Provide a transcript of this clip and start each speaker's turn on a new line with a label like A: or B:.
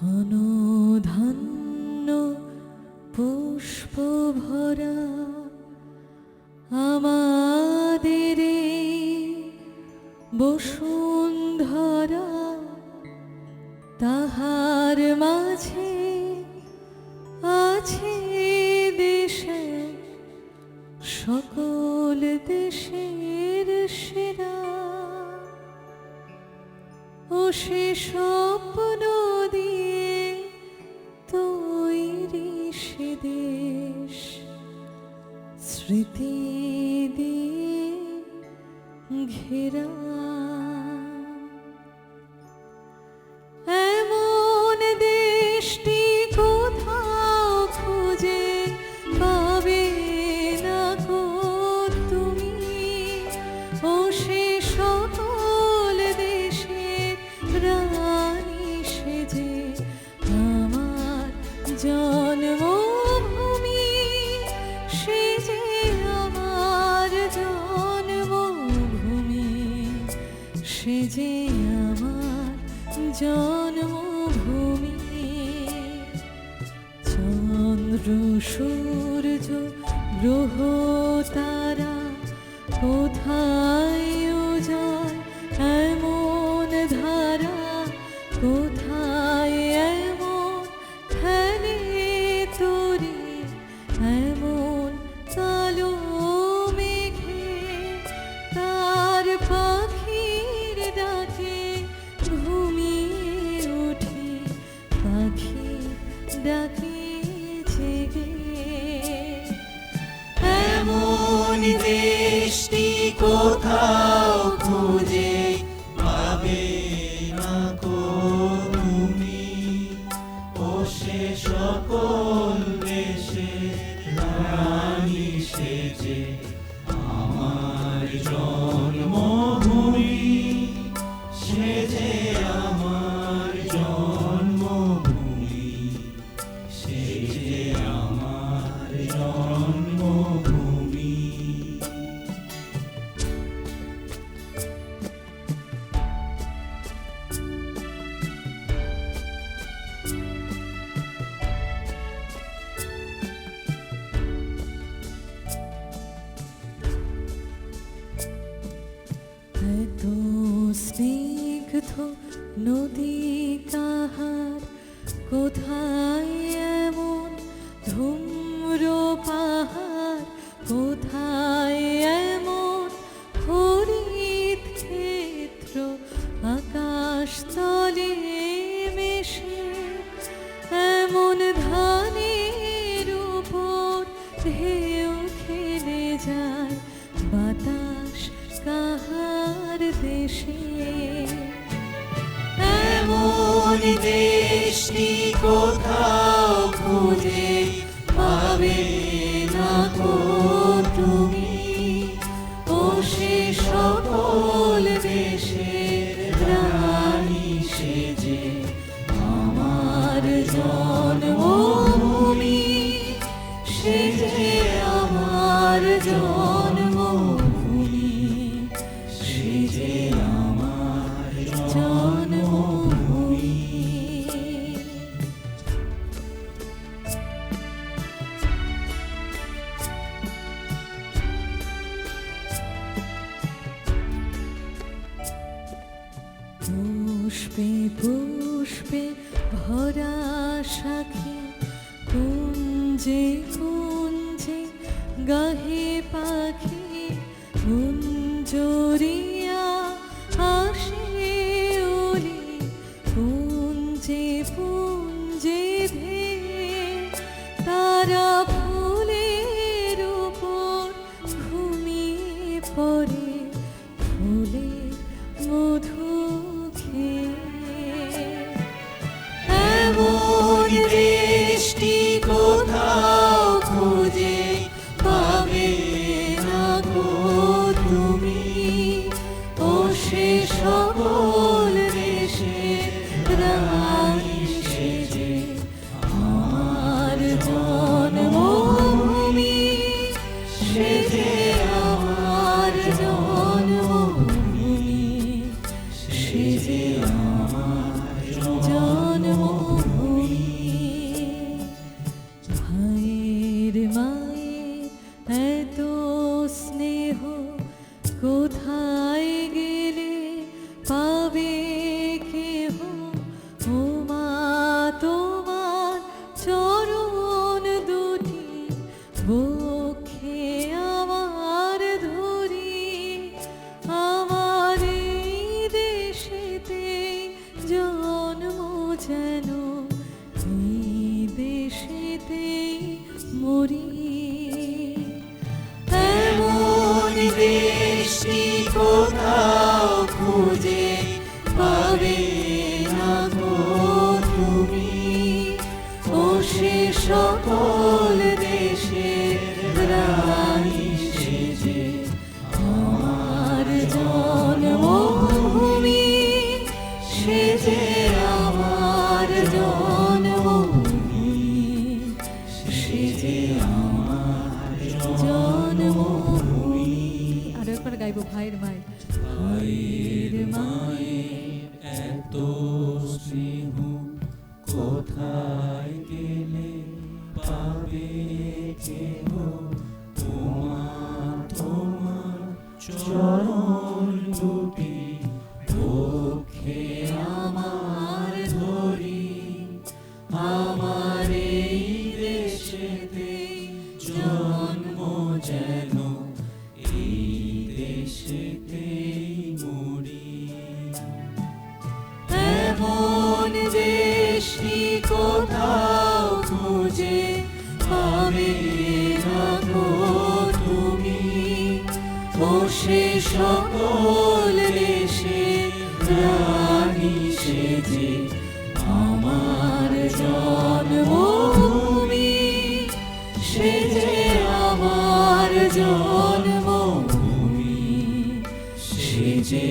A: ঘন ধান্য পুষ্প ভরা আমাদের বসুন্ধরা, তাহার মাঝে আছে দেশে সকল দেশের সেরা। ও সে স্বপ্ন দিয়ে তৈরি সে দেশ, স্মৃতি দিয়ে ঘেরা। এমন দেশটি কোথাও খুঁজে পাবে না গো তুমি। ও সে সকল দেশের রানী সেজে আমার জন্মভূমি, সেজে আমার জন্মভূমি, সেজে আমার জন্মভূমি। চন্দ্র সূর্য গ্রহ তারা কোথায় উজাড় এমন ধারা, কোথায় এমন খেলে তরি, এমন কালো মেঘে তার পাখির ডাকে ঘুমিয়ে উঠি, পাখি ডাকে জেগে।
B: এমন দেশটি কোথাও খুঁজে পাবে না গো তুমি। ও সে সকল দেশের রানী সেজে আমার জন্মভূমি, সেজে আমার জন্মভূমি, সেজে আমার জন্মভূমি।
A: এত স্নিগ্ধ নদী কাহার, কোথায় এমন ধূম্র পাহাড়, কোথায় এমন হরিত ক্ষেত্র আকাশ তলে মেশে, এমন ধানের উপর ঢেউ খেলে যায় বাতাস কাহার দেশে।
B: এমন দেশটি কোথাও খুঁজে পাবে না গো তুমি। ও সে সকল দেশের রানী সেজে আমার জন্মভূমি, সেজে আমার জন্মভূমি, সেজে আমার জন্মভূমি।
A: পুষ্পে পুষ্পে ভরা সাখী, কুঞ্জে কুঞ্জে গাহে পাখি, কুঞ্জরিয়া আসে ওলি, পুঞ্জে পুঞ্জে ধেয়ে তারা ফুলের উপর ঘুমিয়ে পড়ে, ফুলের মধু খেয়ে।
B: এমন দেশটি কোথাও খুঁজে পাবে না গো তুমি। ও সে সকল দেশের রানী সেজে আমার জন্ম
A: দেশেতেই মরি।
B: এমন দেশটি কোথাও খুঁজে পাবে না গো তুমি, ও সে সকল দেশের রানী সেজে
A: আমার জন্মভূমি, সে যে আমার জন্মভূমি, সে যে আমার জন্মভূমি। আরো একবার গাইবো ভাইয়ের মায়ের।
B: ভাইয়ের মায়ের এত স্নেহ কোথায় গেলে পাবে কেহ, তোমার তোমার চরণ দুটি পক্ষে আমার ধরি, আমার এই দেশেতে জন্ম যেন এই দেশেতেই মরি। এমন দেশটি কোথাও খুঁজে পাবে না গো তুমি, ও সে সকল দেশের রানী সেজে আমার জন্মভূমি, সে যে আমার জন্মভূমি, সে যে